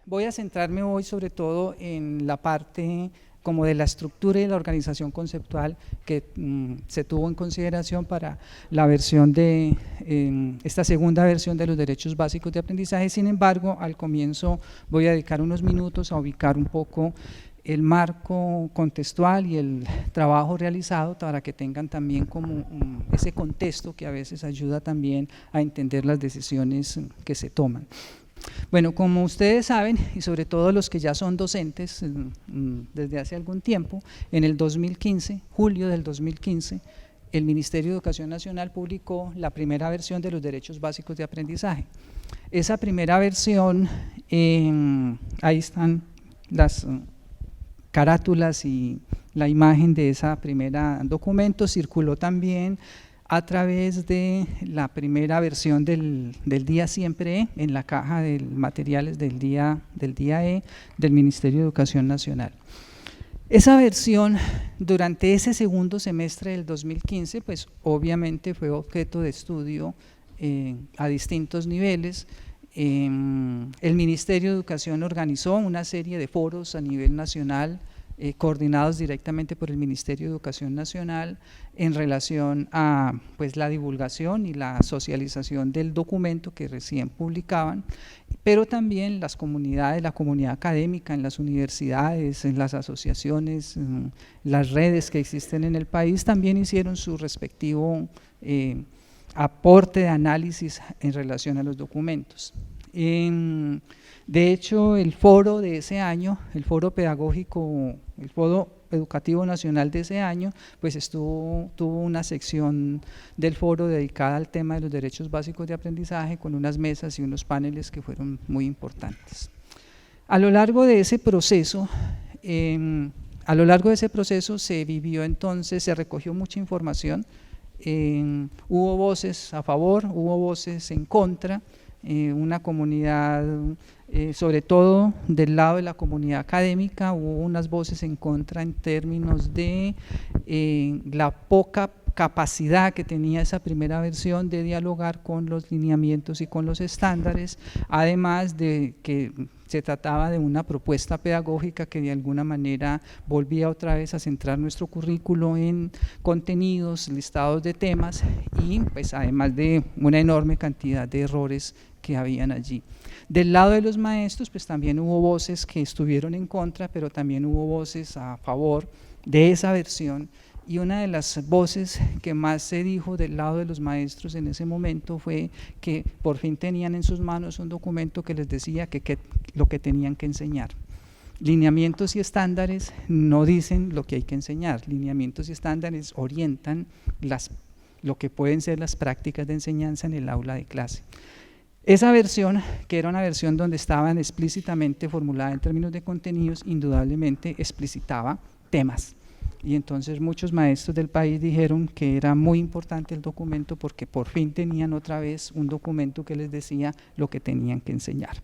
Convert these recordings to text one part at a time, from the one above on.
Voy a centrarme hoy sobre todo en la parte como de la estructura y la organización conceptual que se tuvo en consideración para la versión de esta segunda versión de los derechos básicos de aprendizaje. Sin embargo, al comienzo voy a dedicar unos minutos a ubicar un poco el marco contextual y el trabajo realizado para que tengan también como ese contexto que a veces ayuda también a entender las decisiones que se toman. Bueno, como ustedes saben, y sobre todo los que ya son docentes desde hace algún tiempo, en el 2015, julio del 2015, el Ministerio de Educación Nacional publicó la primera versión de los derechos básicos de aprendizaje. Esa primera versión, ahí están las carátulas y la imagen de esa primera documento, circuló también a través de la primera versión del día siempre E, en la caja de materiales del día E del Ministerio de Educación Nacional. Esa versión, durante ese segundo semestre del 2015, pues obviamente fue objeto de estudio a distintos niveles. El Ministerio de Educación organizó una serie de foros a nivel nacional, coordinados directamente por el Ministerio de Educación Nacional en relación a pues, la divulgación y la socialización del documento que recién publicaban, pero también las comunidades, la comunidad académica en las universidades, en las asociaciones, en las redes que existen en el país también hicieron su respectivo aporte de análisis en relación a los documentos. De hecho, el foro de ese año, el foro pedagógico, el foro educativo nacional de ese año, pues tuvo una sección del foro dedicada al tema de los derechos básicos de aprendizaje con unas mesas y unos paneles que fueron muy importantes. A lo largo de ese proceso, se vivió entonces, se recogió mucha información, hubo voces a favor, hubo voces en contra, una comunidad, sobre todo del lado de la comunidad académica, hubo unas voces en contra en términos de la poca capacidad que tenía esa primera versión de dialogar con los lineamientos y con los estándares, además de que se trataba de una propuesta pedagógica que de alguna manera volvía otra vez a centrar nuestro currículo en contenidos, listados de temas y pues además de una enorme cantidad de errores que habían allí. Del lado de los maestros pues también hubo voces que estuvieron en contra, pero también hubo voces a favor de esa versión. Y una de las voces que más se dijo del lado de los maestros en ese momento fue que por fin tenían en sus manos un documento que les decía lo que tenían que enseñar. Lineamientos y estándares no dicen lo que hay que enseñar, lineamientos y estándares orientan lo que pueden ser las prácticas de enseñanza en el aula de clase. Esa versión, que era una versión donde estaban explícitamente formulada en términos de contenidos, indudablemente explicitaba temas. Y entonces muchos maestros del país dijeron que era muy importante el documento porque por fin tenían otra vez un documento que les decía lo que tenían que enseñar.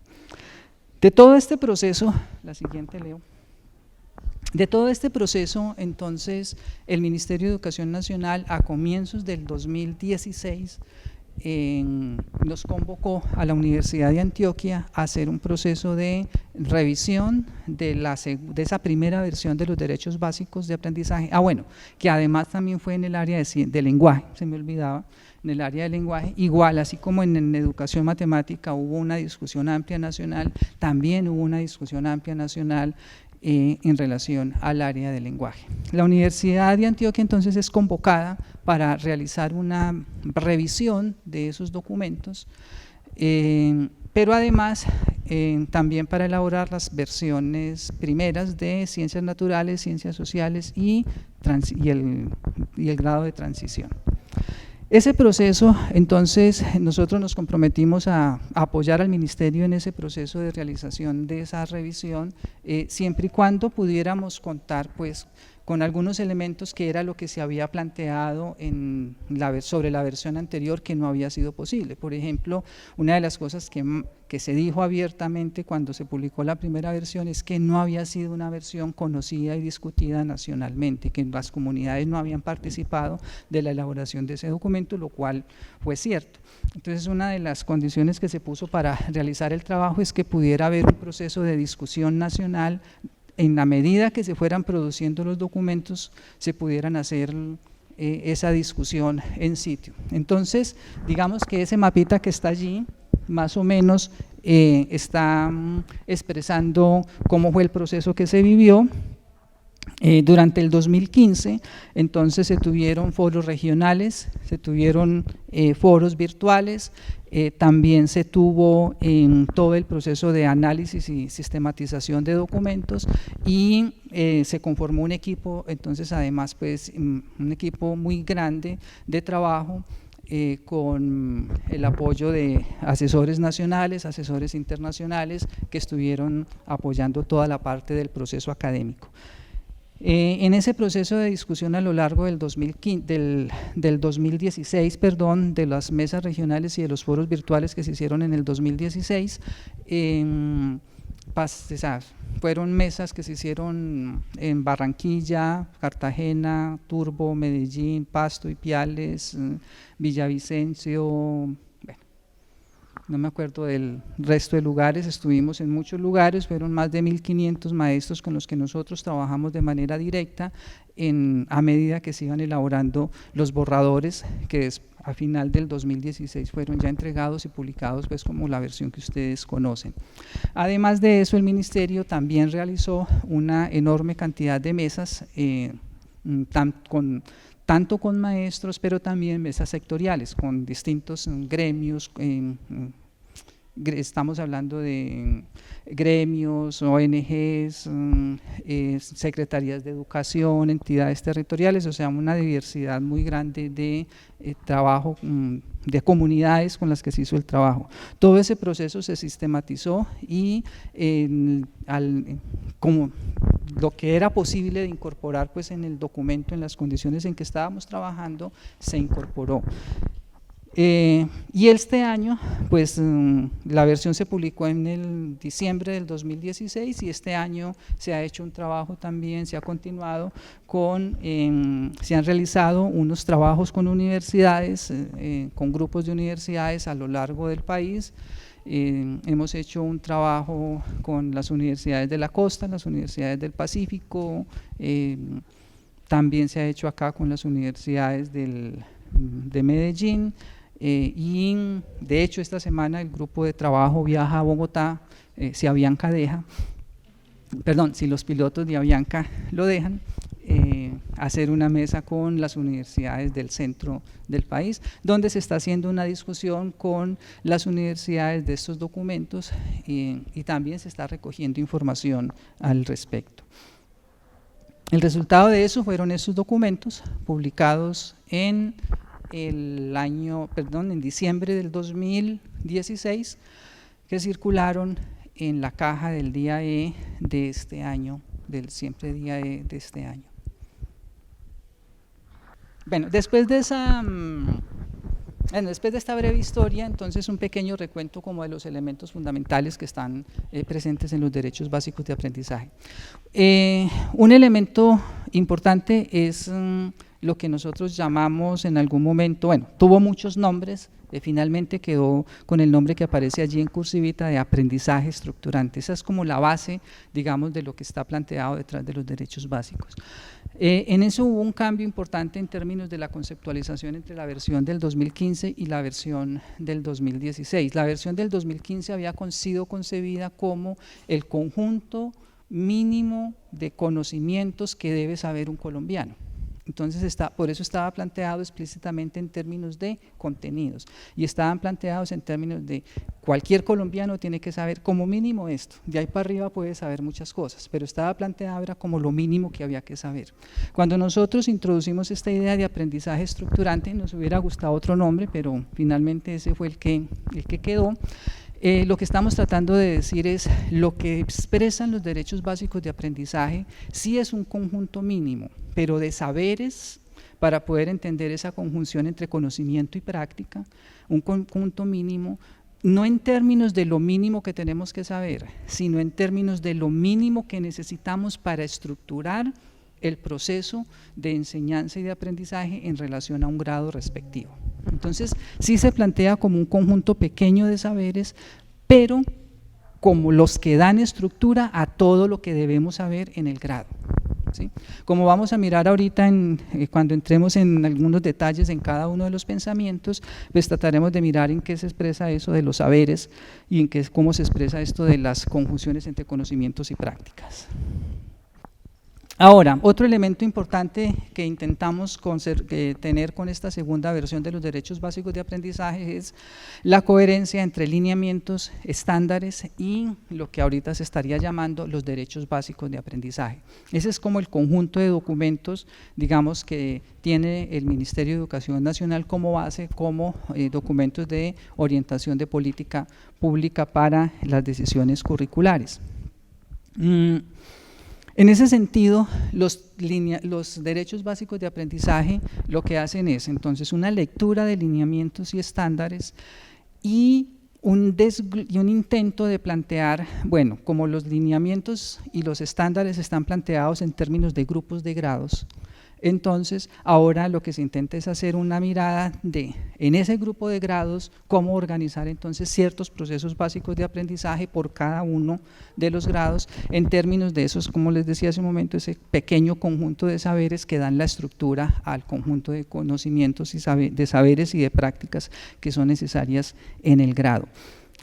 De todo este proceso, la siguiente leo, de todo este proceso entonces el Ministerio de Educación Nacional a comienzos del 2016 nos convocó a la Universidad de Antioquia a hacer un proceso de revisión de esa primera versión de los derechos básicos de aprendizaje, que además también fue en el área de lenguaje, se me olvidaba, en el área de lenguaje, igual, así como en educación matemática hubo una discusión amplia nacional, también hubo una discusión amplia nacional en relación al área del lenguaje. La Universidad de Antioquia entonces es convocada para realizar una revisión de esos documentos, pero además también para elaborar las versiones primeras de ciencias naturales, ciencias sociales y el grado de transición. Ese proceso, entonces, nosotros nos comprometimos a apoyar al Ministerio en ese proceso de realización de esa revisión, siempre y cuando pudiéramos contar pues, con algunos elementos que era lo que se había planteado sobre la versión anterior, que no había sido posible. Por ejemplo, una de las cosas que se dijo abiertamente cuando se publicó la primera versión es que no había sido una versión conocida y discutida nacionalmente, que las comunidades no habían participado de la elaboración de ese documento, lo cual fue cierto. Entonces, una de las condiciones que se puso para realizar el trabajo es que pudiera haber un proceso de discusión nacional. En la medida que se fueran produciendo los documentos, se pudieran hacer esa discusión en sitio. Entonces, digamos que ese mapita que está allí, más o menos está expresando cómo fue el proceso que se vivió. Durante el 2015, entonces se tuvieron foros regionales, se tuvieron foros virtuales, también se tuvo en todo el proceso de análisis y sistematización de documentos y se conformó un equipo, entonces además pues un equipo muy grande de trabajo con el apoyo de asesores nacionales, asesores internacionales que estuvieron apoyando toda la parte del proceso académico. En ese proceso de discusión a lo largo del 2016, de las mesas regionales y de los foros virtuales que se hicieron en el 2016, fueron mesas que se hicieron en Barranquilla, Cartagena, Turbo, Medellín, Pasto, Ipiales, Villavicencio, no me acuerdo del resto de lugares, estuvimos en muchos lugares, fueron más de 1.500 maestros con los que nosotros trabajamos de manera directa a medida que se iban elaborando los borradores que a final del 2016 fueron ya entregados y publicados pues como la versión que ustedes conocen. Además de eso, el Ministerio también realizó una enorme cantidad de mesas tanto con maestros, pero también mesas sectoriales, con distintos gremios, estamos hablando de gremios, ONGs, secretarías de educación, entidades territoriales, o sea, una diversidad muy grande de trabajo, de comunidades con las que se hizo el trabajo. Todo ese proceso se sistematizó y como lo que era posible de incorporar pues en el documento, en las condiciones en que estábamos trabajando, se incorporó. Y este año, pues la versión se publicó en el diciembre del 2016 y este año se ha hecho un trabajo también, se ha continuado se han realizado unos trabajos con universidades, con grupos de universidades a lo largo del país. Hemos hecho un trabajo con las universidades de la costa, las universidades del Pacífico, también se ha hecho acá con las universidades de Medellín. Y de hecho esta semana el grupo de trabajo viaja a Bogotá, si Avianca deja, si los pilotos de Avianca lo dejan, hacer una mesa con las universidades del centro del país, donde se está haciendo una discusión con las universidades de estos documentos y también se está recogiendo información al respecto. El resultado de eso fueron esos documentos publicados en diciembre del 2016, que circularon en la caja del día E de este año, del siempre día E de este año. Bueno, después de esta breve historia, entonces un pequeño recuento como de los elementos fundamentales que están presentes en los derechos básicos de aprendizaje. Un elemento importante es lo que nosotros llamamos en algún momento, tuvo muchos nombres, finalmente quedó con el nombre que aparece allí en cursivita de aprendizaje estructurante. Esa es como la base, digamos, de lo que está planteado detrás de los derechos básicos. En eso hubo un cambio importante en términos de la conceptualización entre la versión del 2015 y la versión del 2016. La versión del 2015 había sido concebida como el conjunto mínimo de conocimientos que debe saber un colombiano. Entonces por eso estaba planteado explícitamente en términos de contenidos y estaban planteados en términos de cualquier colombiano tiene que saber como mínimo esto, de ahí para arriba puede saber muchas cosas, pero estaba planteado era como lo mínimo que había que saber. Cuando nosotros introducimos esta idea de aprendizaje estructurante, nos hubiera gustado otro nombre, pero finalmente ese fue el que quedó. Lo que estamos tratando de decir es lo que expresan los derechos básicos de aprendizaje sí es un conjunto mínimo, pero de saberes para poder entender esa conjunción entre conocimiento y práctica, un conjunto mínimo, no en términos de lo mínimo que tenemos que saber, sino en términos de lo mínimo que necesitamos para estructurar el proceso de enseñanza y de aprendizaje en relación a un grado respectivo. Entonces, sí se plantea como un conjunto pequeño de saberes, pero como los que dan estructura a todo lo que debemos saber en el grado, ¿sí? Como vamos a mirar ahorita cuando entremos en algunos detalles en cada uno de los pensamientos, pues trataremos de mirar en qué se expresa eso de los saberes y en cómo se expresa esto de las conjunciones entre conocimientos y prácticas. Ahora, otro elemento importante que intentamos tener con esta segunda versión de los derechos básicos de aprendizaje es la coherencia entre lineamientos, estándares y lo que ahorita se estaría llamando los derechos básicos de aprendizaje. Ese es como el conjunto de documentos, digamos, que tiene el Ministerio de Educación Nacional como base, como documentos de orientación de política pública para las decisiones curriculares. En ese sentido, los derechos básicos de aprendizaje lo que hacen es entonces una lectura de lineamientos y estándares y un intento de plantear, bueno, como los lineamientos y los estándares están planteados en términos de grupos de grados, entonces ahora lo que se intenta es hacer una mirada de, en ese grupo de grados, cómo organizar entonces ciertos procesos básicos de aprendizaje por cada uno de los grados, en términos de esos, como les decía hace un momento, ese pequeño conjunto de saberes que dan la estructura al conjunto de conocimientos y de saberes y de prácticas que son necesarias en el grado.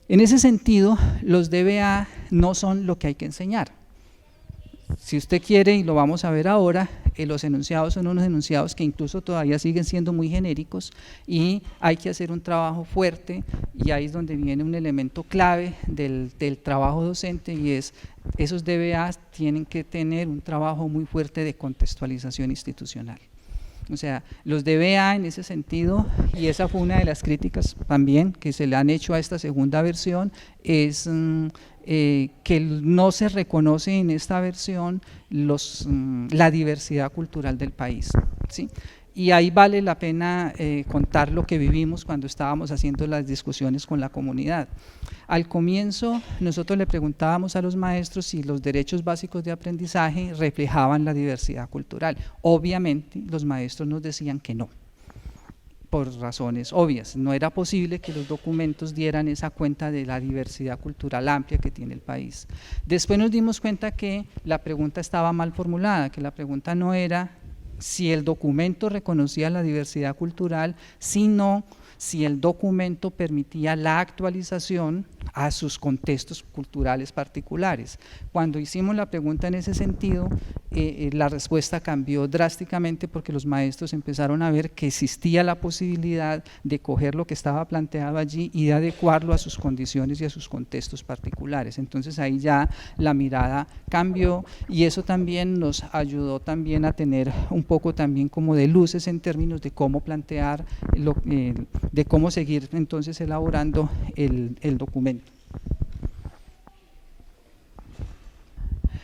En ese sentido, los DBA no son lo que hay que enseñar. Si usted quiere, y lo vamos a ver ahora, los enunciados son unos enunciados que incluso todavía siguen siendo muy genéricos y hay que hacer un trabajo fuerte, y ahí es donde viene un elemento clave del trabajo docente, y es esos DBAs tienen que tener un trabajo muy fuerte de contextualización institucional. O sea, los DBA en ese sentido, y esa fue una de las críticas también que se le han hecho a esta segunda versión, es que no se reconoce en esta versión la diversidad cultural del país, ¿sí? Y ahí vale la pena contar lo que vivimos cuando estábamos haciendo las discusiones con la comunidad. Al comienzo nosotros le preguntábamos a los maestros si los derechos básicos de aprendizaje reflejaban la diversidad cultural. Obviamente los maestros nos decían que no, por razones obvias. No era posible que los documentos dieran esa cuenta de la diversidad cultural amplia que tiene el país. Después nos dimos cuenta que la pregunta estaba mal formulada, que la pregunta no era si el documento reconocía la diversidad cultural, sino si el documento permitía la actualización a sus contextos culturales particulares. Cuando hicimos la pregunta en ese sentido, la respuesta cambió drásticamente, porque los maestros empezaron a ver que existía la posibilidad de coger lo que estaba planteado allí y de adecuarlo a sus condiciones y a sus contextos particulares. Entonces ahí ya la mirada cambió, y eso también nos ayudó también a tener un poco también como de luces en términos de cómo plantear, de cómo seguir entonces elaborando el documento.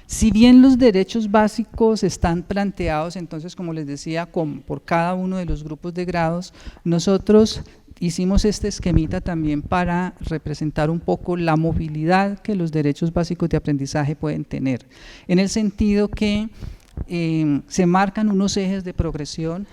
Si bien los derechos básicos están planteados, entonces, como les decía, por cada uno de los grupos de grados, nosotros hicimos este esquemita también para representar un poco la movilidad que los derechos básicos de aprendizaje pueden tener, en el sentido que se marcan unos ejes de progresión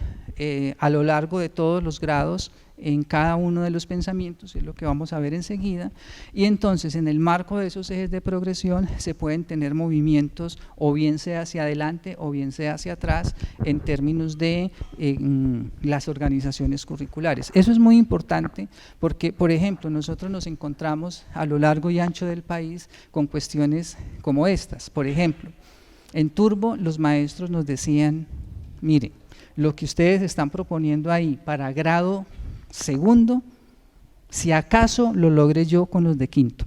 a lo largo de todos los grados en cada uno de los pensamientos, es lo que vamos a ver enseguida, y entonces en el marco de esos ejes de progresión se pueden tener movimientos, o bien sea hacia adelante o bien sea hacia atrás, en términos de las organizaciones curriculares. Eso es muy importante porque, por ejemplo, nosotros nos encontramos a lo largo y ancho del país con cuestiones como estas. Por ejemplo, en Turbo los maestros nos decían: miren, lo que ustedes están proponiendo ahí para grado segundo, si acaso lo logré yo con los de quinto.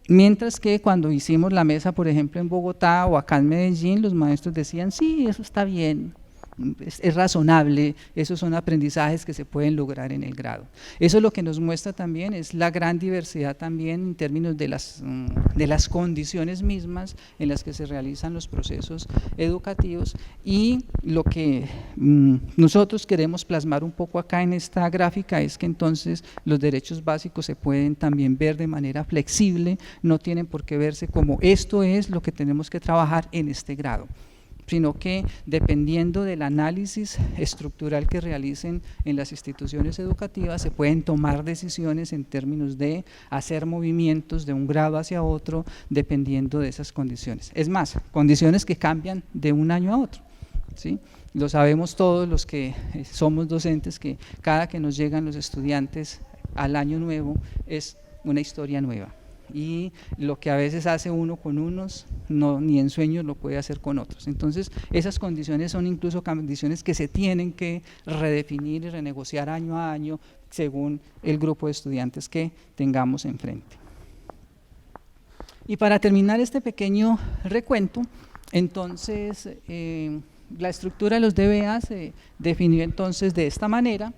Mientras que cuando hicimos la mesa, por ejemplo, en Bogotá o acá en Medellín, los maestros decían: sí, eso está bien, es razonable, esos son aprendizajes que se pueden lograr en el grado. Eso lo que nos muestra también es la gran diversidad también en términos de las condiciones mismas en las que se realizan los procesos educativos, y lo que nosotros queremos plasmar un poco acá en esta gráfica es que entonces los derechos básicos se pueden también ver de manera flexible, no tienen por qué verse como esto es lo que tenemos que trabajar en este grado, sino que dependiendo del análisis estructural que realicen en las instituciones educativas se pueden tomar decisiones en términos de hacer movimientos de un grado hacia otro dependiendo de esas condiciones. Es más, condiciones que cambian de un año a otro, ¿sí? Lo sabemos todos los que somos docentes, que cada que nos llegan los estudiantes al año nuevo es una historia nueva. Y lo que a veces hace uno con unos, ni en sueños lo puede hacer con otros. Entonces, esas condiciones son incluso condiciones que se tienen que redefinir y renegociar año a año según el grupo de estudiantes que tengamos enfrente. Y para terminar este pequeño recuento, entonces, la estructura de los DBA se definió entonces de esta manera.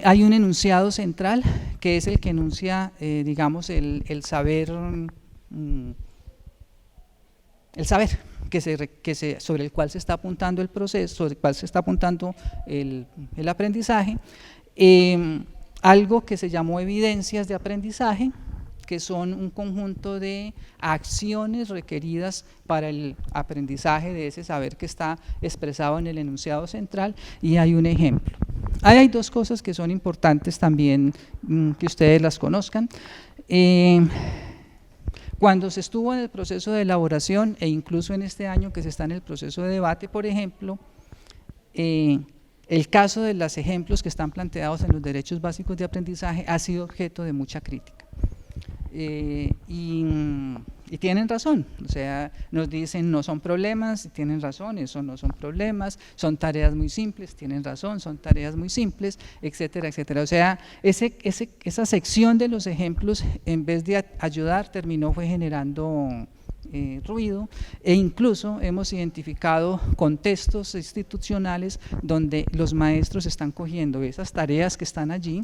Hay un enunciado central que es el que enuncia, digamos, el saber sobre el cual se está apuntando el proceso, sobre el cual se está apuntando el aprendizaje. Algo que se llamó evidencias de aprendizaje, que son un conjunto de acciones requeridas para el aprendizaje de ese saber que está expresado en el enunciado central, y hay un ejemplo. Ahí hay dos cosas que son importantes también que ustedes las conozcan. Cuando se estuvo en el proceso de elaboración, e incluso en este año que se está en el proceso de debate, por ejemplo, el caso de los ejemplos que están planteados en los derechos básicos de aprendizaje ha sido objeto de mucha crítica. Y tienen razón, o sea, nos dicen no son problemas, tienen razón, eso no son problemas, son tareas muy simples, tienen razón, son tareas muy simples, etcétera, etcétera. O sea, esa sección de los ejemplos, en vez de ayudar, fue generando ruido, e incluso hemos identificado contextos institucionales donde los maestros están cogiendo esas tareas que están allí,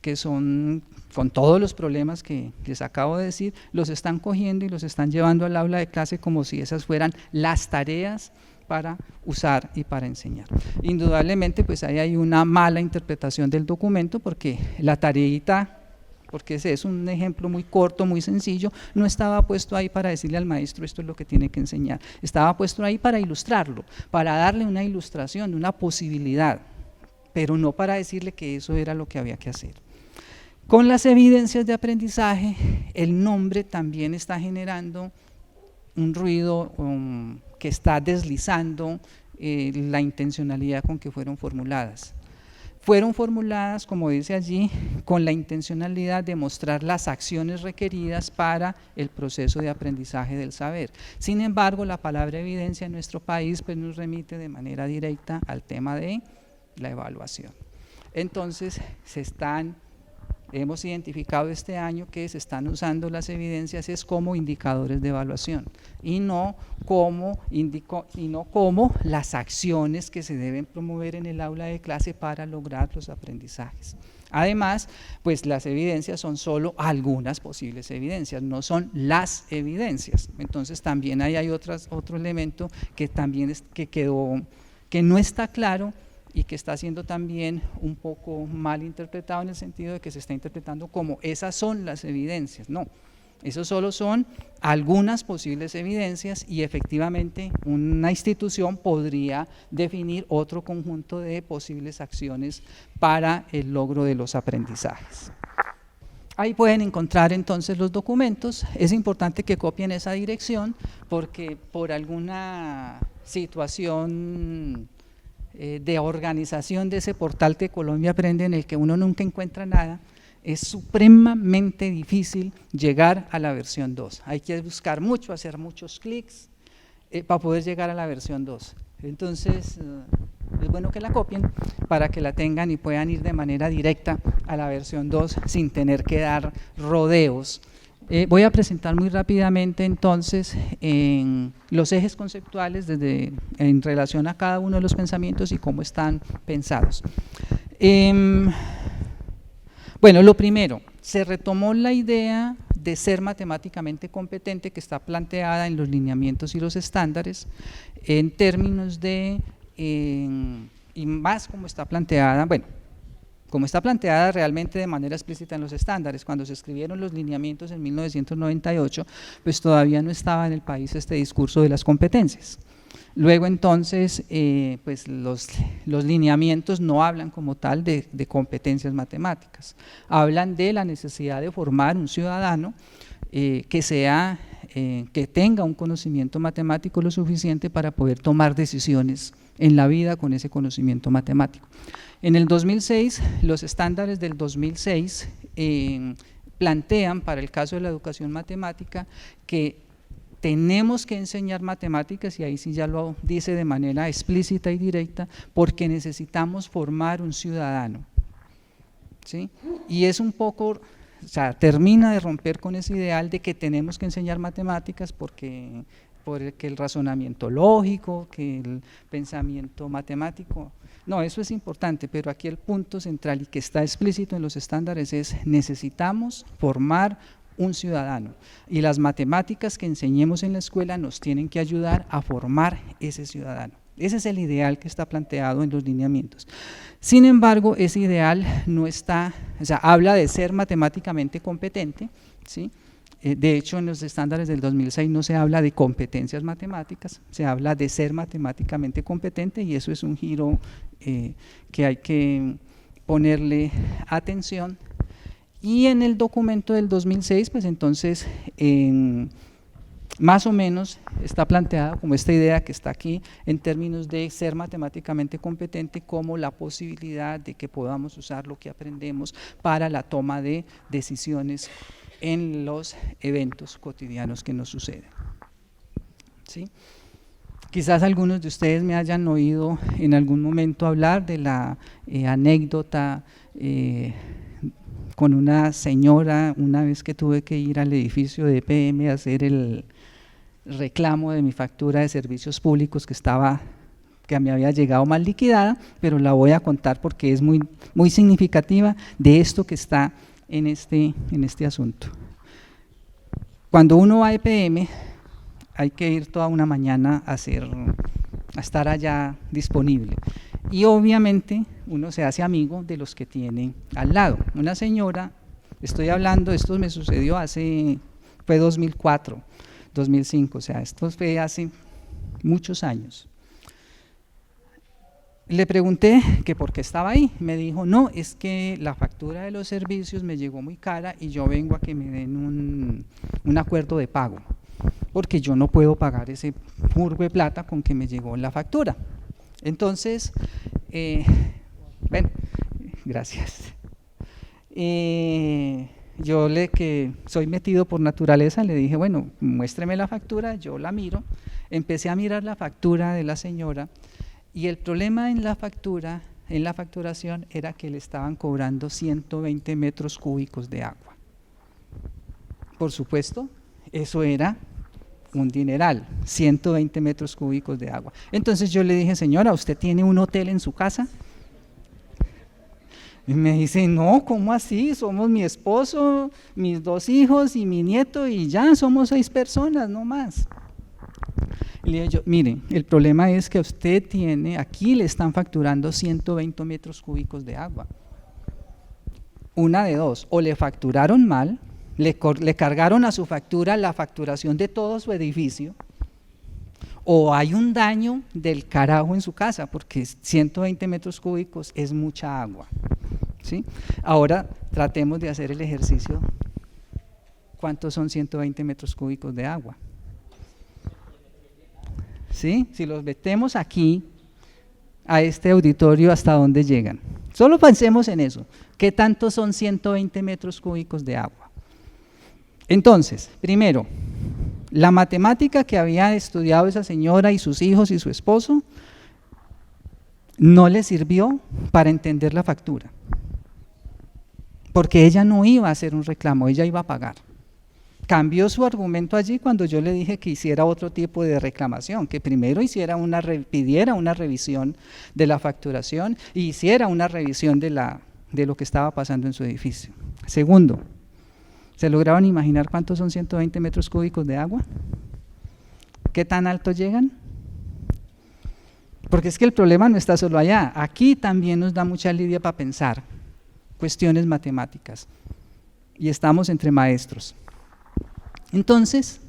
que son con todos los problemas que les acabo de decir, los están cogiendo y los están llevando al aula de clase como si esas fueran las tareas para usar y para enseñar. Indudablemente, pues ahí hay una mala interpretación del documento, porque la tareita, porque ese es un ejemplo muy corto, muy sencillo, no estaba puesto ahí para decirle al maestro esto es lo que tiene que enseñar, estaba puesto ahí para ilustrarlo, para darle una ilustración, una posibilidad, pero no para decirle que eso era lo que había que hacer. Con las evidencias de aprendizaje, el nombre también está generando un ruido que está deslizando la intencionalidad con que fueron formuladas. Fueron formuladas, como dice allí, con la intencionalidad de mostrar las acciones requeridas para el proceso de aprendizaje del saber. Sin embargo, la palabra evidencia en nuestro país pues, nos remite de manera directa al tema de la evaluación. Entonces, hemos identificado este año que se están usando las evidencias es como indicadores de evaluación y no como las acciones que se deben promover en el aula de clase para lograr los aprendizajes. Además, pues las evidencias son solo algunas posibles evidencias, no son las evidencias. Entonces también hay otro elemento que también que no está claro y que está siendo también un poco mal interpretado, en el sentido de que se está interpretando como esas son las evidencias. No, eso solo son algunas posibles evidencias, y efectivamente una institución podría definir otro conjunto de posibles acciones para el logro de los aprendizajes. Ahí pueden encontrar entonces los documentos. Es importante que copien esa dirección, porque por alguna situación de organización de ese portal que Colombia Aprende, en el que uno nunca encuentra nada, es supremamente difícil llegar a la versión 2. Hay que buscar mucho, hacer muchos clics para poder llegar a la versión 2. Entonces, es bueno que la copien para que la tengan y puedan ir de manera directa a la versión 2 sin tener que dar rodeos Voy a presentar muy rápidamente entonces los ejes conceptuales en relación a cada uno de los pensamientos y cómo están pensados. Bueno, lo primero, se retomó la idea de ser matemáticamente competente que está planteada en los lineamientos y los estándares en términos de, y más como está planteada, bueno, como está planteada realmente de manera explícita en los estándares. Cuando se escribieron los lineamientos en 1998, pues todavía no estaba en el país este discurso de las competencias. Luego entonces, pues los lineamientos no hablan como tal de competencias matemáticas, hablan de la necesidad de formar un ciudadano que tenga un conocimiento matemático lo suficiente para poder tomar decisiones en la vida con ese conocimiento matemático. En el 2006, los estándares del 2006 plantean para el caso de la educación matemática que tenemos que enseñar matemáticas, y ahí sí ya lo dice de manera explícita y directa, porque necesitamos formar un ciudadano, ¿sí? Y es un poco, o sea, termina de romper con ese ideal de que tenemos que enseñar matemáticas porque el razonamiento lógico, que el pensamiento matemático, no, eso es importante, pero aquí el punto central y que está explícito en los estándares es necesitamos formar un ciudadano, y las matemáticas que enseñemos en la escuela nos tienen que ayudar a formar ese ciudadano. Ese es el ideal que está planteado en los lineamientos. Sin embargo, ese ideal no está, o sea, habla de ser matemáticamente competente, ¿sí? De hecho, en los estándares del 2006 no se habla de competencias matemáticas, se habla de ser matemáticamente competente, y eso es un giro que hay que ponerle atención. Y en el documento del 2006, pues entonces, más o menos está planteada como esta idea que está aquí en términos de ser matemáticamente competente como la posibilidad de que podamos usar lo que aprendemos para la toma de decisiones en los eventos cotidianos que nos suceden, ¿sí? Quizás algunos de ustedes me hayan oído en algún momento hablar de la anécdota con una señora, una vez que tuve que ir al edificio de EPM a hacer el reclamo de mi factura de servicios públicos que me había llegado mal liquidada, pero la voy a contar porque es muy, muy significativa de esto que está en este asunto. Cuando uno va a EPM, hay que ir toda una mañana a estar allá disponible. Y obviamente uno se hace amigo de los que tiene al lado. Una señora, estoy hablando, esto me sucedió fue 2004, 2005, o sea, esto fue hace muchos años. Le pregunté que por qué estaba ahí, me dijo, no, es que la factura de los servicios me llegó muy cara y yo vengo a que me den un acuerdo de pago, porque yo no puedo pagar ese furgo de plata con que me llegó la factura. Entonces, bueno, gracias. Yo que soy metido por naturaleza, le dije, bueno, muéstreme la factura, yo la miro. Empecé a mirar la factura de la señora y el problema en la facturación era que le estaban cobrando 120 metros cúbicos de agua. Por supuesto, eso era un dineral, 120 metros cúbicos de agua. Entonces yo le dije, señora, ¿usted tiene un hotel en su casa? Y me dice, no, ¿cómo así? Somos mi esposo, mis 2 hijos y mi nieto y ya, somos 6 personas, no más. Y le dije yo, mire, el problema es que usted aquí le están facturando 120 metros cúbicos de agua. Una de dos, o le facturaron mal, le cargaron a su factura la facturación de todo su edificio, o hay un daño del carajo en su casa, porque 120 metros cúbicos es mucha agua, ¿sí? Ahora tratemos de hacer el ejercicio. ¿Cuántos son 120 metros cúbicos de agua? ¿Sí? Si los metemos aquí, a este auditorio, ¿hasta dónde llegan? Solo pensemos en eso. ¿Qué tanto son 120 metros cúbicos de agua? Entonces, primero, la matemática que había estudiado esa señora y sus hijos y su esposo no le sirvió para entender la factura, porque ella no iba a hacer un reclamo, ella iba a pagar. cambió su argumento allí cuando yo le dije que hiciera otro tipo de reclamación, que primero pidiera una revisión de la facturación y hiciera una revisión de lo que estaba pasando en su edificio. Segundo, ¿se lograron imaginar cuántos son 120 metros cúbicos de agua? ¿Qué tan alto llegan? Porque es que el problema no está solo allá, aquí también nos da mucha lidia para pensar cuestiones matemáticas y estamos entre maestros. Entonces,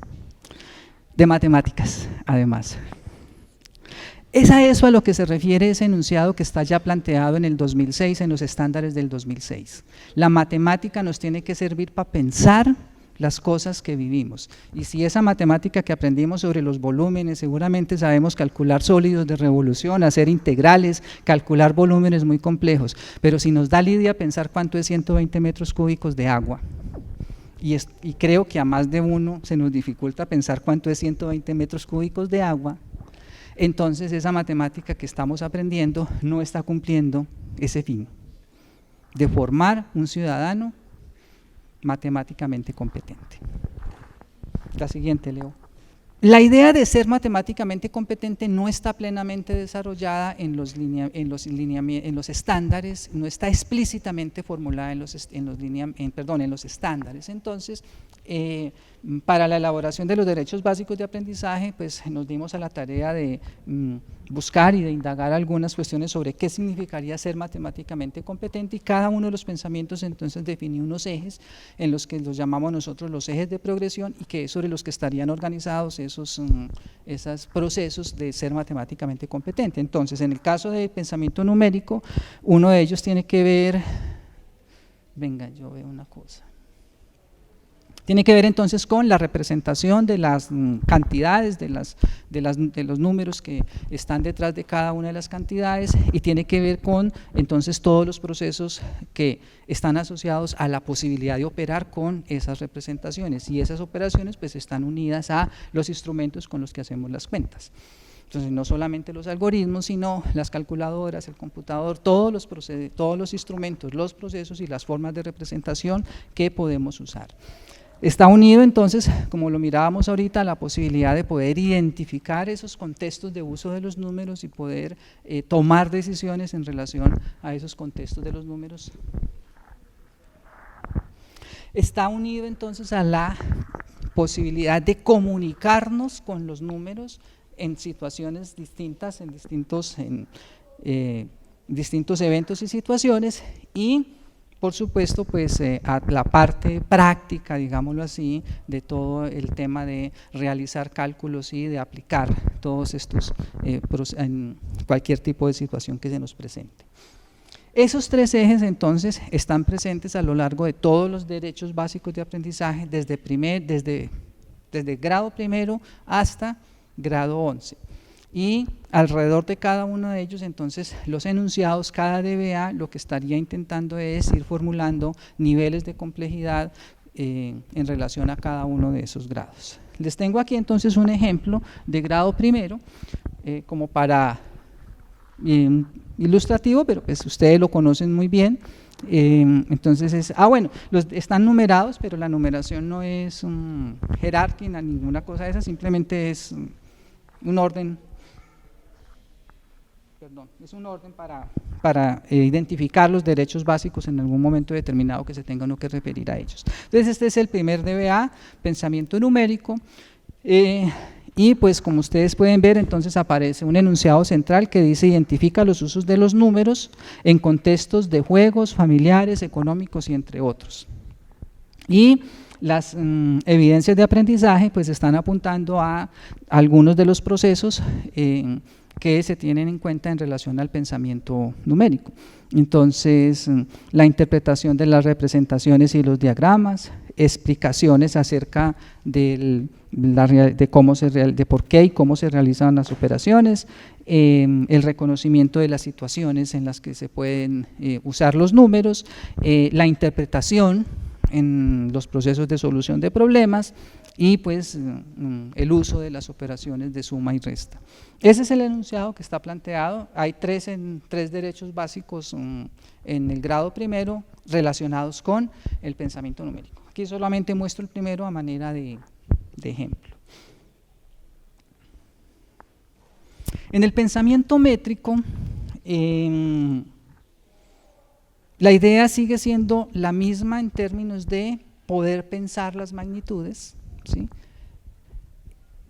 de matemáticas, además. Es a eso a lo que se refiere ese enunciado que está ya planteado en el 2006, en los estándares del 2006. La matemática nos tiene que servir para pensar las cosas que vivimos. Y si esa matemática que aprendimos sobre los volúmenes, seguramente sabemos calcular sólidos de revolución, hacer integrales, calcular volúmenes muy complejos, pero si nos da lidia pensar cuánto es 120 metros cúbicos de agua, y creo que a más de uno se nos dificulta pensar cuánto es 120 metros cúbicos de agua, entonces esa matemática que estamos aprendiendo no está cumpliendo ese fin, de formar un ciudadano matemáticamente competente. La siguiente, Leo. La idea de ser matemáticamente competente no está plenamente desarrollada en los estándares, no está explícitamente formulada en los estándares. Entonces, para la elaboración de los derechos básicos de aprendizaje, pues nos dimos a la tarea de buscar y de indagar algunas cuestiones sobre qué significaría ser matemáticamente competente, y cada uno de los pensamientos entonces definió unos ejes en los que los llamamos nosotros los ejes de progresión, y que es sobre los que estarían organizados esos procesos de ser matemáticamente competente. Entonces, en el caso del pensamiento numérico, uno de ellos tiene que ver, venga, yo veo una cosa. Tiene que ver entonces con la representación de las cantidades, de los números que están detrás de cada una de las cantidades, y tiene que ver con entonces todos los procesos que están asociados a la posibilidad de operar con esas representaciones, y esas operaciones pues están unidas a los instrumentos con los que hacemos las cuentas. Entonces, no solamente los algoritmos, sino las calculadoras, el computador, todos los instrumentos, los procesos y las formas de representación que podemos usar. Está unido entonces, como lo mirábamos ahorita, la posibilidad de poder identificar esos contextos de uso de los números y poder tomar decisiones en relación a esos contextos de los números. Está unido entonces a la posibilidad de comunicarnos con los números en situaciones distintas, en distintos eventos y situaciones, y por supuesto, pues a la parte práctica, digámoslo así, de todo el tema de realizar cálculos y de aplicar todos estos en cualquier tipo de situación que se nos presente. Esos tres ejes entonces están presentes a lo largo de todos los derechos básicos de aprendizaje, desde grado primero hasta grado 11. Y alrededor de cada uno de ellos, entonces, los enunciados, cada DBA lo que estaría intentando es ir formulando niveles de complejidad en relación a cada uno de esos grados. Les tengo aquí entonces un ejemplo de grado primero, como para ilustrativo, pero pues ustedes lo conocen muy bien. Entonces bueno, están numerados, pero la numeración no es jerárquica, ninguna cosa de esa, simplemente es un orden. Es un orden para identificar los derechos básicos en algún momento determinado que se tenga uno que referir a ellos. Entonces este es el primer DBA, pensamiento numérico, y pues como ustedes pueden ver, entonces aparece un enunciado central que dice: identifica los usos de los números en contextos de juegos, familiares, económicos y entre otros. Y las evidencias de aprendizaje pues están apuntando a algunos de los procesos que se tienen en cuenta en relación al pensamiento numérico. Entonces, la interpretación de las representaciones y los diagramas, explicaciones acerca de por qué y cómo se realizan las operaciones, el reconocimiento de las situaciones en las que se pueden usar los números, la interpretación en los procesos de solución de problemas, y pues el uso de las operaciones de suma y resta. Ese es el enunciado que está planteado. Hay tres derechos básicos en el grado primero relacionados con el pensamiento numérico. Aquí solamente muestro el primero a manera de ejemplo. En el pensamiento métrico, la idea sigue siendo la misma en términos de poder pensar las magnitudes, ¿sí?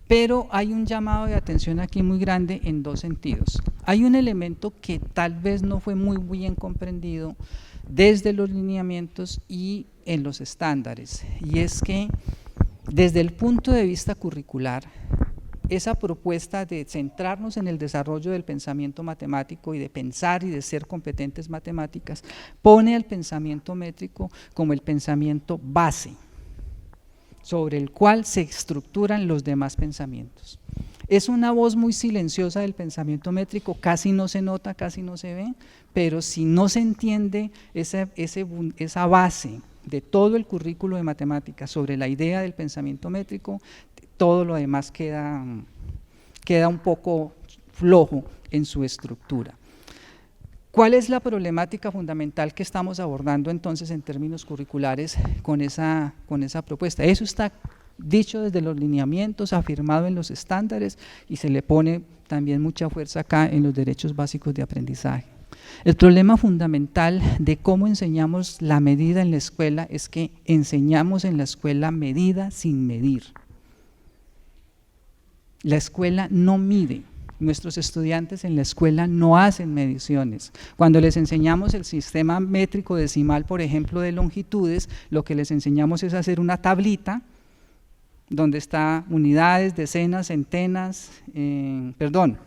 Pero hay un llamado de atención aquí muy grande en dos sentidos. Hay un elemento que tal vez no fue muy bien comprendido desde los lineamientos y en los estándares, y es que desde el punto de vista curricular, esa propuesta de centrarnos en el desarrollo del pensamiento matemático y de pensar y de ser competentes matemáticas, pone al pensamiento métrico como el pensamiento base, sobre el cual se estructuran los demás pensamientos. Es una voz muy silenciosa del pensamiento métrico, casi no se nota, casi no se ve, pero si no se entiende esa base de todo el currículo de matemáticas sobre la idea del pensamiento métrico, todo lo demás queda un poco flojo en su estructura. ¿Cuál es la problemática fundamental que estamos abordando entonces en términos curriculares con esa propuesta? Eso está dicho desde los lineamientos, afirmado en los estándares y se le pone también mucha fuerza acá en los derechos básicos de aprendizaje. El problema fundamental de cómo enseñamos la medida en la escuela es que enseñamos en la escuela medida sin medir. La escuela no mide, nuestros estudiantes en la escuela no hacen mediciones. Cuando les enseñamos el sistema métrico decimal, por ejemplo, de longitudes, lo que les enseñamos es hacer una tablita donde está unidades, decenas, centenas, perdón,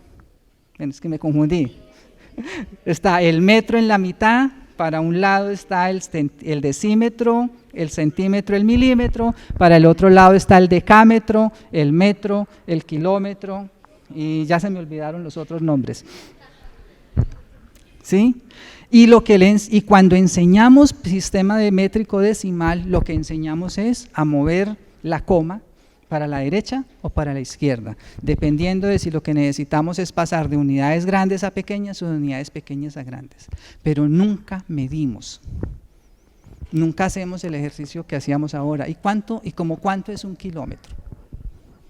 es que me confundí. Está el metro en la mitad, para un lado está el decímetro, el centímetro, el milímetro, para el otro lado está el decámetro, el metro, el kilómetro, y ya se me olvidaron los otros nombres. ¿Sí? Y cuando enseñamos sistema de métrico decimal, lo que enseñamos es a mover la coma para la derecha o para la izquierda, dependiendo de si lo que necesitamos es pasar de unidades grandes a pequeñas o de unidades pequeñas a grandes, pero nunca medimos, nunca hacemos el ejercicio que hacíamos ahora. ¿Y como cuánto es un kilómetro?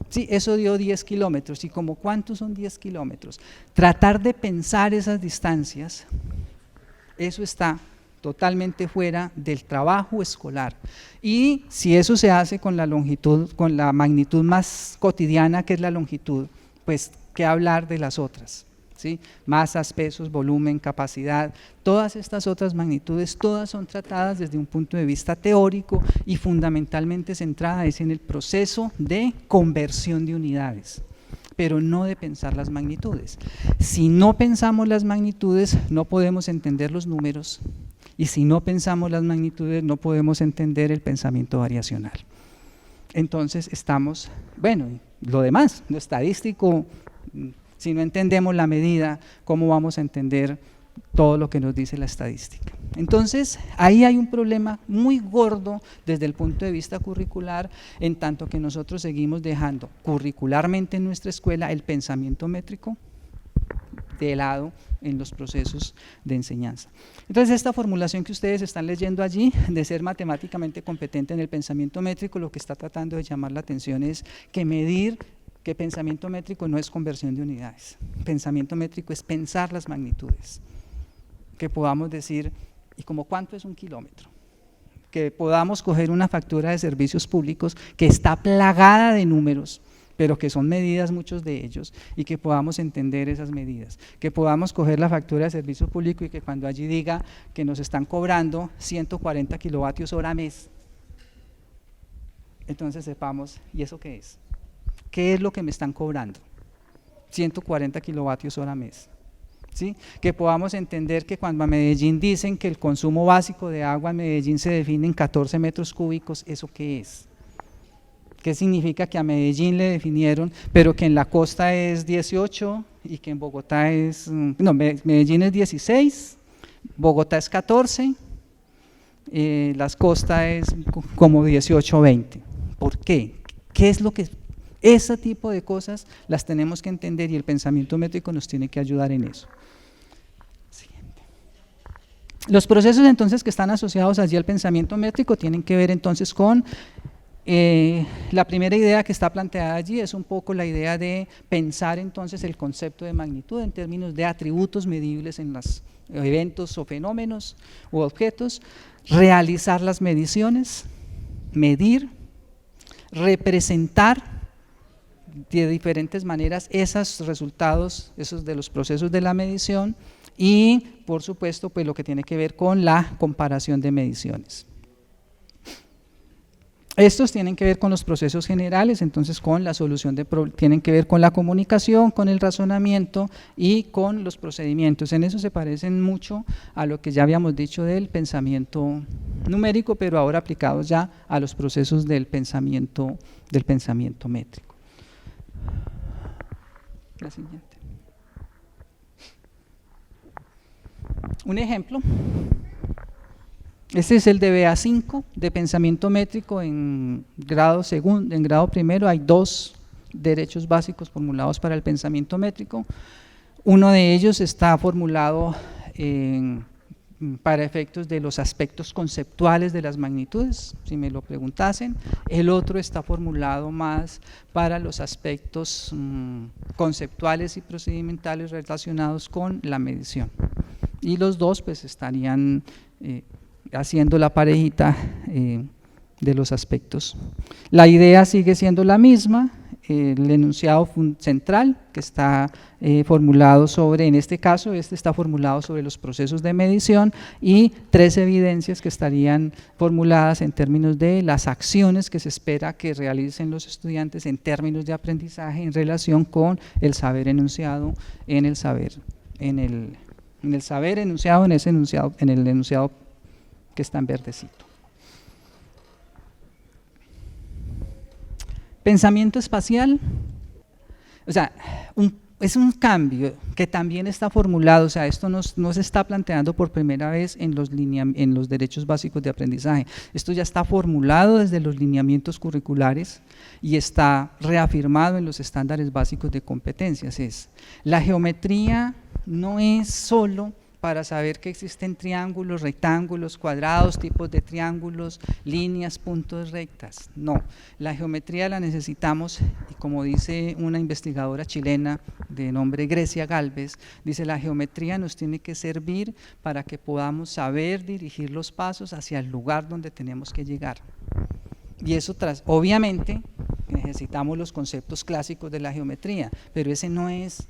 Sí, eso dio 10 kilómetros, ¿y como cuántos son 10 kilómetros? Tratar de pensar esas distancias, eso está totalmente fuera del trabajo escolar. Y si eso se hace con la longitud, con la magnitud más cotidiana que es la longitud, pues qué hablar de las otras, ¿sí? Masas, pesos, volumen, capacidad, todas estas otras magnitudes, todas son tratadas desde un punto de vista teórico y fundamentalmente centradas en el proceso de conversión de unidades, pero no de pensar las magnitudes. Si no pensamos las magnitudes, no podemos entender los números, y si no pensamos las magnitudes, no podemos entender el pensamiento variacional. Entonces estamos, bueno, lo demás, lo estadístico, si no entendemos la medida, ¿cómo vamos a entender todo lo que nos dice la estadística? Entonces, ahí hay un problema muy gordo desde el punto de vista curricular, en tanto que nosotros seguimos dejando curricularmente en nuestra escuela el pensamiento métrico de lado en los procesos de enseñanza. Entonces, esta formulación que ustedes están leyendo allí, de ser matemáticamente competente en el pensamiento métrico, lo que está tratando de llamar la atención es que pensamiento métrico no es conversión de unidades. Pensamiento métrico es pensar las magnitudes, que podamos decir, ¿y como cuánto es un kilómetro? Que podamos coger una factura de servicios públicos que está plagada de números, pero que son medidas muchos de ellos, y que podamos entender esas medidas, que podamos coger la factura de servicio público y que cuando allí diga que nos están cobrando 140 kilovatios hora mes, entonces sepamos, ¿y eso qué es? ¿Qué es lo que me están cobrando? 140 kilovatios hora mes. ¿Sí? Que podamos entender que cuando a Medellín dicen que el consumo básico de agua en Medellín se define en 14 metros cúbicos, ¿eso qué es? ¿Qué significa que a Medellín le definieron, pero que en la costa es 18 y que en Bogotá es, no, Medellín es 16, Bogotá es 14, las costas es como 18 o 20? ¿Por qué? ¿Qué es lo que...? Ese tipo de cosas las tenemos que entender y el pensamiento métrico nos tiene que ayudar en eso. Siguiente. Los procesos entonces que están asociados allí al pensamiento métrico tienen que ver entonces con la primera idea que está planteada allí es un poco la idea de pensar entonces el concepto de magnitud en términos de atributos medibles en los eventos o fenómenos u objetos, realizar las mediciones, medir, representar de diferentes maneras esos resultados, esos de los procesos de la medición y por supuesto pues lo que tiene que ver con la comparación de mediciones. Estos tienen que ver con los procesos generales, entonces con la solución de problemas, tienen que ver con la comunicación, con el razonamiento y con los procedimientos. En eso se parecen mucho a lo que ya habíamos dicho del pensamiento numérico, pero ahora aplicados ya a los procesos del pensamiento métrico. La siguiente. Un ejemplo. Este es el de BA5 de pensamiento métrico en grado primero. Hay dos derechos básicos formulados para el pensamiento métrico. Uno de ellos está formulado para efectos de los aspectos conceptuales de las magnitudes, si me lo preguntasen. El otro está formulado más para los aspectos conceptuales y procedimentales relacionados con la medición. Y los dos pues estarían haciendo la parejita de los aspectos. La idea sigue siendo la misma, el enunciado central que está formulado sobre, en este caso, está formulado sobre los procesos de medición y tres evidencias que estarían formuladas en términos de las acciones que se espera que realicen los estudiantes en términos de aprendizaje en relación con el saber enunciado en el saber, en el saber enunciado, en el enunciado que está en verdecito. Pensamiento espacial, o sea, es un cambio que también está formulado, o sea, esto no se está planteando por primera vez en los derechos básicos de aprendizaje, esto ya está formulado desde los lineamientos curriculares y está reafirmado en los estándares básicos de competencias. La geometría no es solo para saber que existen triángulos, rectángulos, cuadrados, tipos de triángulos, líneas, puntos, rectas. No, la geometría la necesitamos y como dice una investigadora chilena de nombre Grecia Galvez, dice la geometría nos tiene que servir para que podamos saber dirigir los pasos hacia el lugar donde tenemos que llegar. Y eso obviamente necesitamos los conceptos clásicos de la geometría, pero ese no es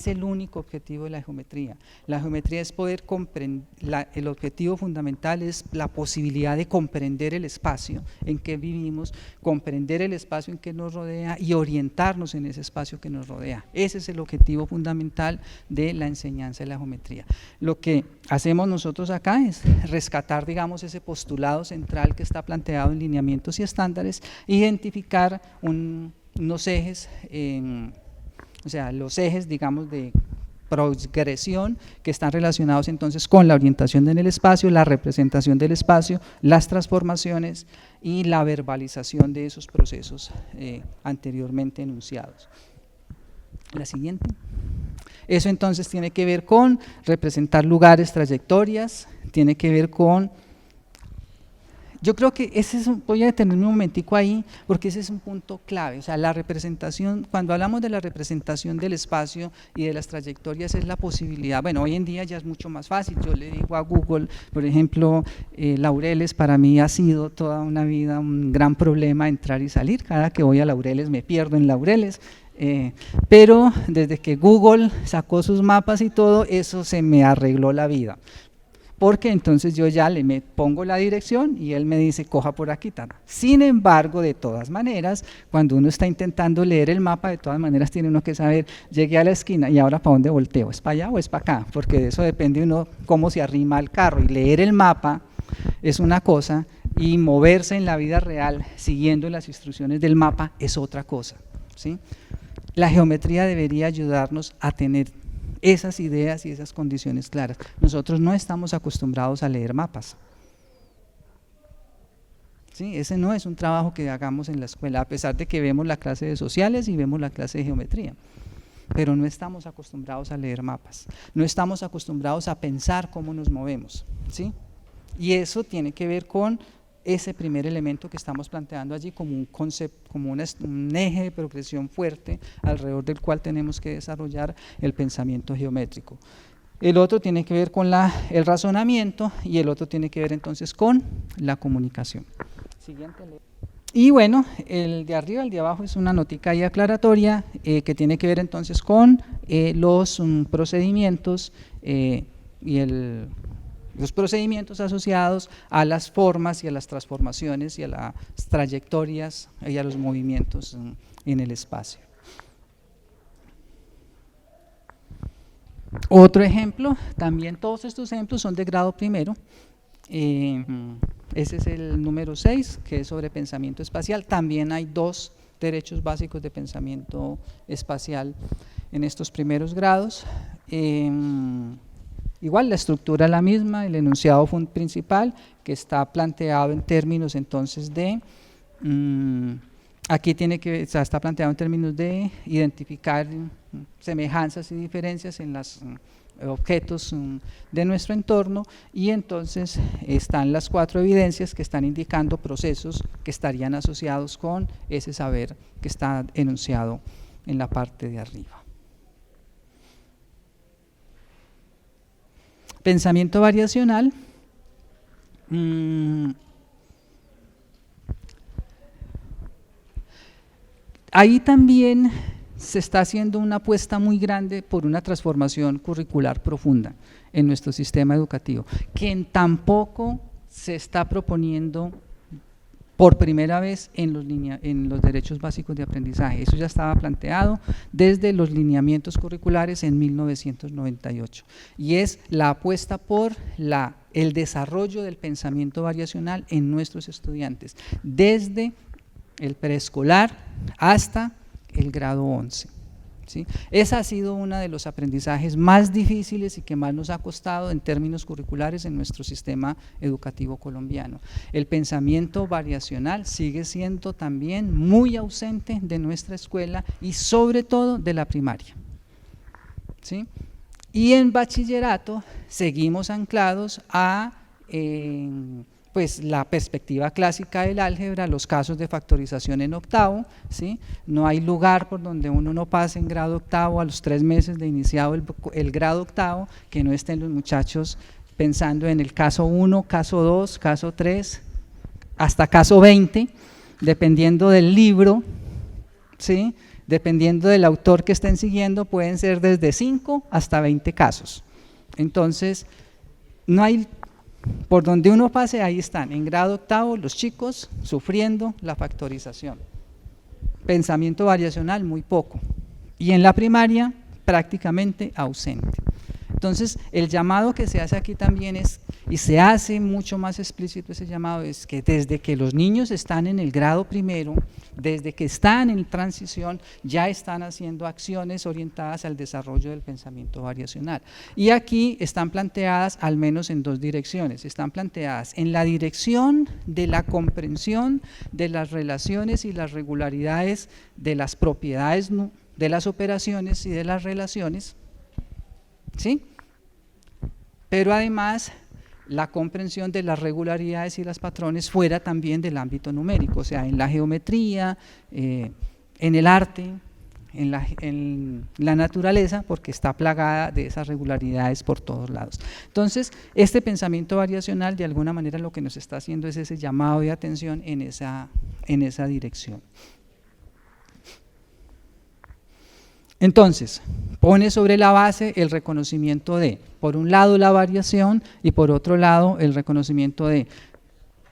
el único objetivo de la geometría. La geometría es poder comprender, el objetivo fundamental es la posibilidad de comprender el espacio en que vivimos, comprender el espacio en que nos rodea y orientarnos en ese espacio que nos rodea. Ese es el objetivo fundamental de la enseñanza de la geometría. Lo que hacemos nosotros acá es rescatar, digamos, ese postulado central que está planteado en lineamientos y estándares, identificar unos ejes o sea, los ejes, digamos, de progresión que están relacionados entonces con la orientación en el espacio, la representación del espacio, las transformaciones y la verbalización de esos procesos anteriormente enunciados. La siguiente. Eso entonces tiene que ver con representar lugares, trayectorias, tiene que ver con… Yo creo que voy a detenerme un momentico ahí porque ese es un punto clave, o sea, la representación, cuando hablamos de la representación del espacio y de las trayectorias es la posibilidad, bueno, hoy en día ya es mucho más fácil, yo le digo a Google, por ejemplo, Laureles para mí ha sido toda una vida un gran problema entrar y salir, cada que voy a Laureles me pierdo en Laureles, pero desde que Google sacó sus mapas y todo, eso se me arregló la vida. Porque entonces yo ya le pongo la dirección y él me dice coja por aquí. Sin embargo, de todas maneras, cuando uno está intentando leer el mapa, de todas maneras tiene uno que saber, llegué a la esquina y ahora ¿para dónde volteo? ¿Es para allá o es para acá? Porque de eso depende uno cómo se arrima al carro, y leer el mapa es una cosa y moverse en la vida real siguiendo las instrucciones del mapa es otra cosa, ¿sí? La geometría debería ayudarnos a tener esas ideas y esas condiciones claras. Nosotros no estamos acostumbrados a leer mapas. ¿Sí? Ese no es un trabajo que hagamos en la escuela, a pesar de que vemos la clase de sociales y vemos la clase de geometría. pero no estamos acostumbrados a leer mapas, no estamos acostumbrados a pensar cómo nos movemos, ¿sí? Y eso tiene que ver con ese primer elemento que estamos planteando allí como un concepto, como un eje de progresión fuerte alrededor del cual tenemos que desarrollar el pensamiento geométrico. El otro tiene que ver con el razonamiento y el otro tiene que ver entonces con la comunicación. Siguiente. Y bueno, el de arriba, el de abajo es una notica ahí aclaratoria que tiene que ver entonces con los procedimientos y los procedimientos asociados a las formas y a las transformaciones y a las trayectorias y a los movimientos en el espacio. Otro ejemplo, también todos estos ejemplos son de grado primero. Ese es el número 6, que es sobre pensamiento espacial. También hay 2 derechos básicos de pensamiento espacial en estos primeros grados. Igual la estructura es la misma, el enunciado principal, que está planteado en términos entonces de, aquí está planteado en términos de identificar semejanzas y diferencias en los objetos de nuestro entorno, y entonces están las 4 evidencias que están indicando procesos que estarían asociados con ese saber que está enunciado en la parte de arriba. Pensamiento variacional. Ahí también se está haciendo una apuesta muy grande por una transformación curricular profunda en nuestro sistema educativo, que tampoco se está proponiendo por primera vez en los derechos básicos de aprendizaje. Eso ya estaba planteado desde los lineamientos curriculares en 1998, y es la apuesta por el desarrollo del pensamiento variacional en nuestros estudiantes, desde el preescolar hasta el grado 11. ¿Sí? Ese ha sido uno de los aprendizajes más difíciles y que más nos ha costado en términos curriculares en nuestro sistema educativo colombiano. El pensamiento variacional sigue siendo también muy ausente de nuestra escuela y sobre todo de la primaria. ¿Sí? Y en bachillerato seguimos anclados a pues la perspectiva clásica del álgebra, los casos de factorización en octavo, ¿sí? No hay lugar por donde uno no pase en grado octavo a los 3 meses de iniciado el grado octavo que no estén los muchachos pensando en el caso 1, caso 2, caso 3, hasta caso 20, dependiendo del libro, ¿sí? Dependiendo del autor que estén siguiendo, pueden ser desde 5 hasta 20 casos. Entonces, no hay, por donde uno pase, ahí están, en grado octavo, los chicos sufriendo la factorización. Pensamiento variacional, muy poco. Y en la primaria, prácticamente ausente. Entonces, el llamado que se hace aquí también es, y se hace mucho más explícito ese llamado, es que desde que los niños están en el grado primero, desde que están en transición, ya están haciendo acciones orientadas al desarrollo del pensamiento variacional. Y aquí están planteadas al menos en 2 direcciones. Están planteadas en la dirección de la comprensión de las relaciones y las regularidades de las propiedades de las operaciones y de las relaciones, ¿sí? Pero además la comprensión de las regularidades y los patrones fuera también del ámbito numérico, o sea, en la geometría, en el arte, en la naturaleza, porque está plagada de esas regularidades por todos lados. Entonces, este pensamiento variacional de alguna manera lo que nos está haciendo es ese llamado de atención en esa dirección. Entonces, pone sobre la base el reconocimiento de, por un lado, la variación y por otro lado, el reconocimiento de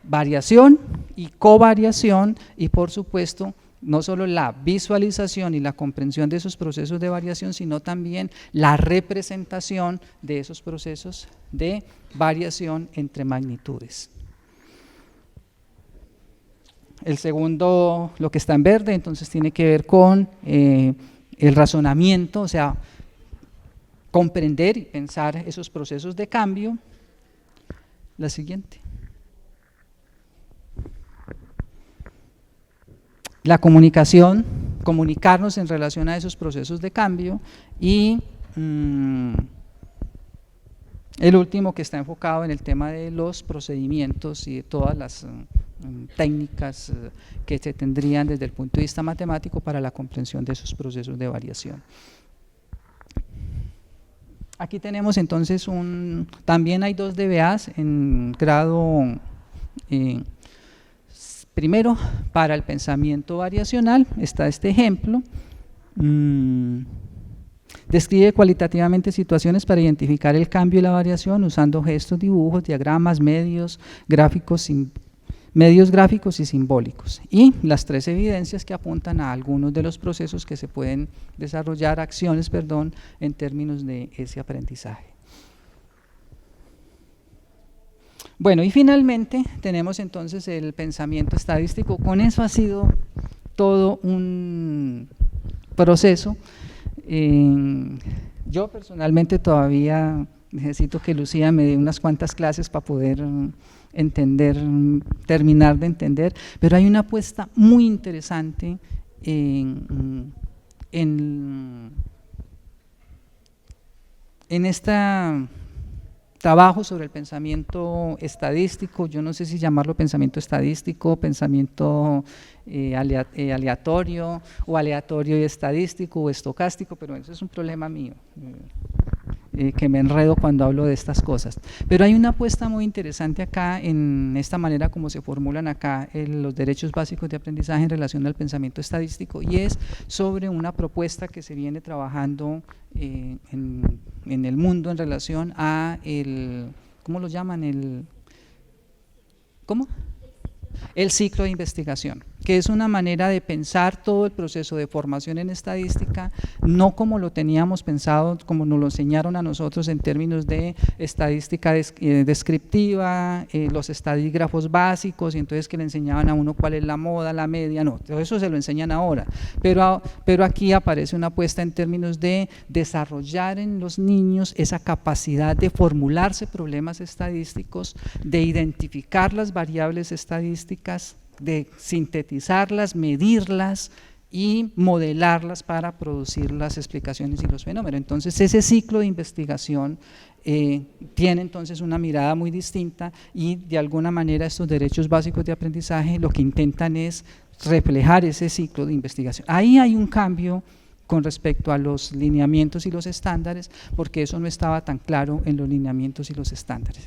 variación y covariación y, por supuesto, no solo la visualización y la comprensión de esos procesos de variación, sino también la representación de esos procesos de variación entre magnitudes. El segundo, lo que está en verde, entonces tiene que ver con el razonamiento, o sea, comprender y pensar esos procesos de cambio. La siguiente. La comunicación, comunicarnos en relación a esos procesos de cambio, y el último, que está enfocado en el tema de los procedimientos y de todas las técnicas que se tendrían desde el punto de vista matemático para la comprensión de esos procesos de variación. Aquí tenemos entonces también hay dos DBAs en grado primero para el pensamiento variacional. Está este ejemplo. Describe cualitativamente situaciones para identificar el cambio y la variación usando gestos, dibujos, diagramas, medios gráficos y simbólicos, y las tres evidencias que apuntan a algunos de los procesos que se pueden desarrollar, acciones, perdón, en términos de ese aprendizaje. Bueno, y finalmente tenemos entonces el pensamiento estadístico. Con eso ha sido todo un proceso. Yo personalmente todavía necesito que Lucía me dé unas cuantas clases para poder entender, terminar de entender, pero hay una apuesta muy interesante en este trabajo sobre el pensamiento estadístico. Yo no sé si llamarlo pensamiento estadístico, pensamiento aleatorio, o aleatorio y estadístico, o estocástico, pero eso es un problema mío, que me enredo cuando hablo de estas cosas. Pero hay una apuesta muy interesante acá en esta manera como se formulan acá los derechos básicos de aprendizaje en relación al pensamiento estadístico, y es sobre una propuesta que se viene trabajando en el mundo en relación a ¿cómo lo llaman? ¿Cómo? El ciclo de investigación, que es una manera de pensar todo el proceso de formación en estadística, no como lo teníamos pensado, como nos lo enseñaron a nosotros en términos de estadística descriptiva, los estadígrafos básicos, y entonces que le enseñaban a uno cuál es la moda, la media. No, todo eso se lo enseñan ahora, pero aquí aparece una apuesta en términos de desarrollar en los niños esa capacidad de formularse problemas estadísticos, de identificar las variables estadísticas, de sintetizarlas, medirlas y modelarlas para producir las explicaciones y los fenómenos. Entonces ese ciclo de investigación tiene entonces una mirada muy distinta, y de alguna manera estos derechos básicos de aprendizaje lo que intentan es reflejar ese ciclo de investigación. Ahí hay un cambio con respecto a los lineamientos y los estándares, porque eso no estaba tan claro en los lineamientos y los estándares.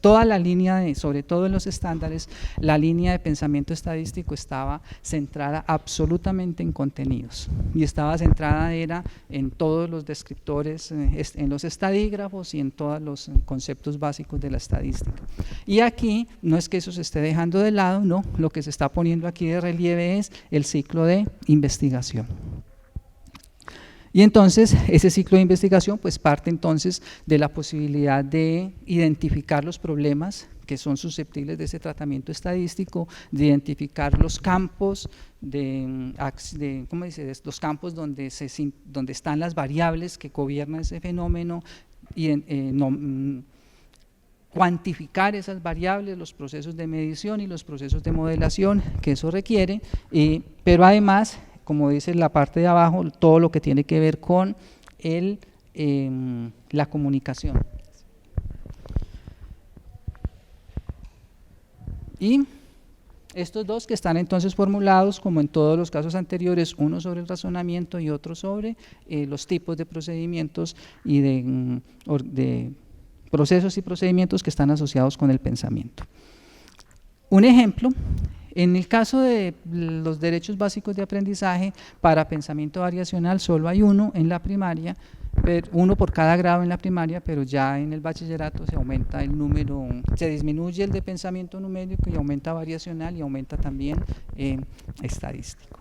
Toda la línea, sobre todo en los estándares, la línea de pensamiento estadístico estaba centrada absolutamente en contenidos, y estaba centrada en todos los descriptores, en los estadígrafos y en todos los conceptos básicos de la estadística. Y aquí no es que eso se esté dejando de lado, no, lo que se está poniendo aquí de relieve es el ciclo de investigación. Y entonces ese ciclo de investigación pues parte entonces de la posibilidad de identificar los problemas que son susceptibles de ese tratamiento estadístico, de identificar los campos ¿cómo dice? Los campos donde están las variables que gobiernan ese fenómeno, y cuantificar esas variables, los procesos de medición y los procesos de modelación que eso requiere, pero además, como dice la parte de abajo, todo lo que tiene que ver con la comunicación. Y estos dos que están entonces formulados, como en todos los casos anteriores, uno sobre el razonamiento y otro sobre los tipos de procedimientos y de procesos y procedimientos que están asociados con el pensamiento. Un ejemplo: en el caso de los derechos básicos de aprendizaje para pensamiento variacional solo hay uno en la primaria, uno por cada grado en la primaria, pero ya en el bachillerato se aumenta el número, se disminuye el de pensamiento numérico y aumenta variacional, y aumenta también estadístico.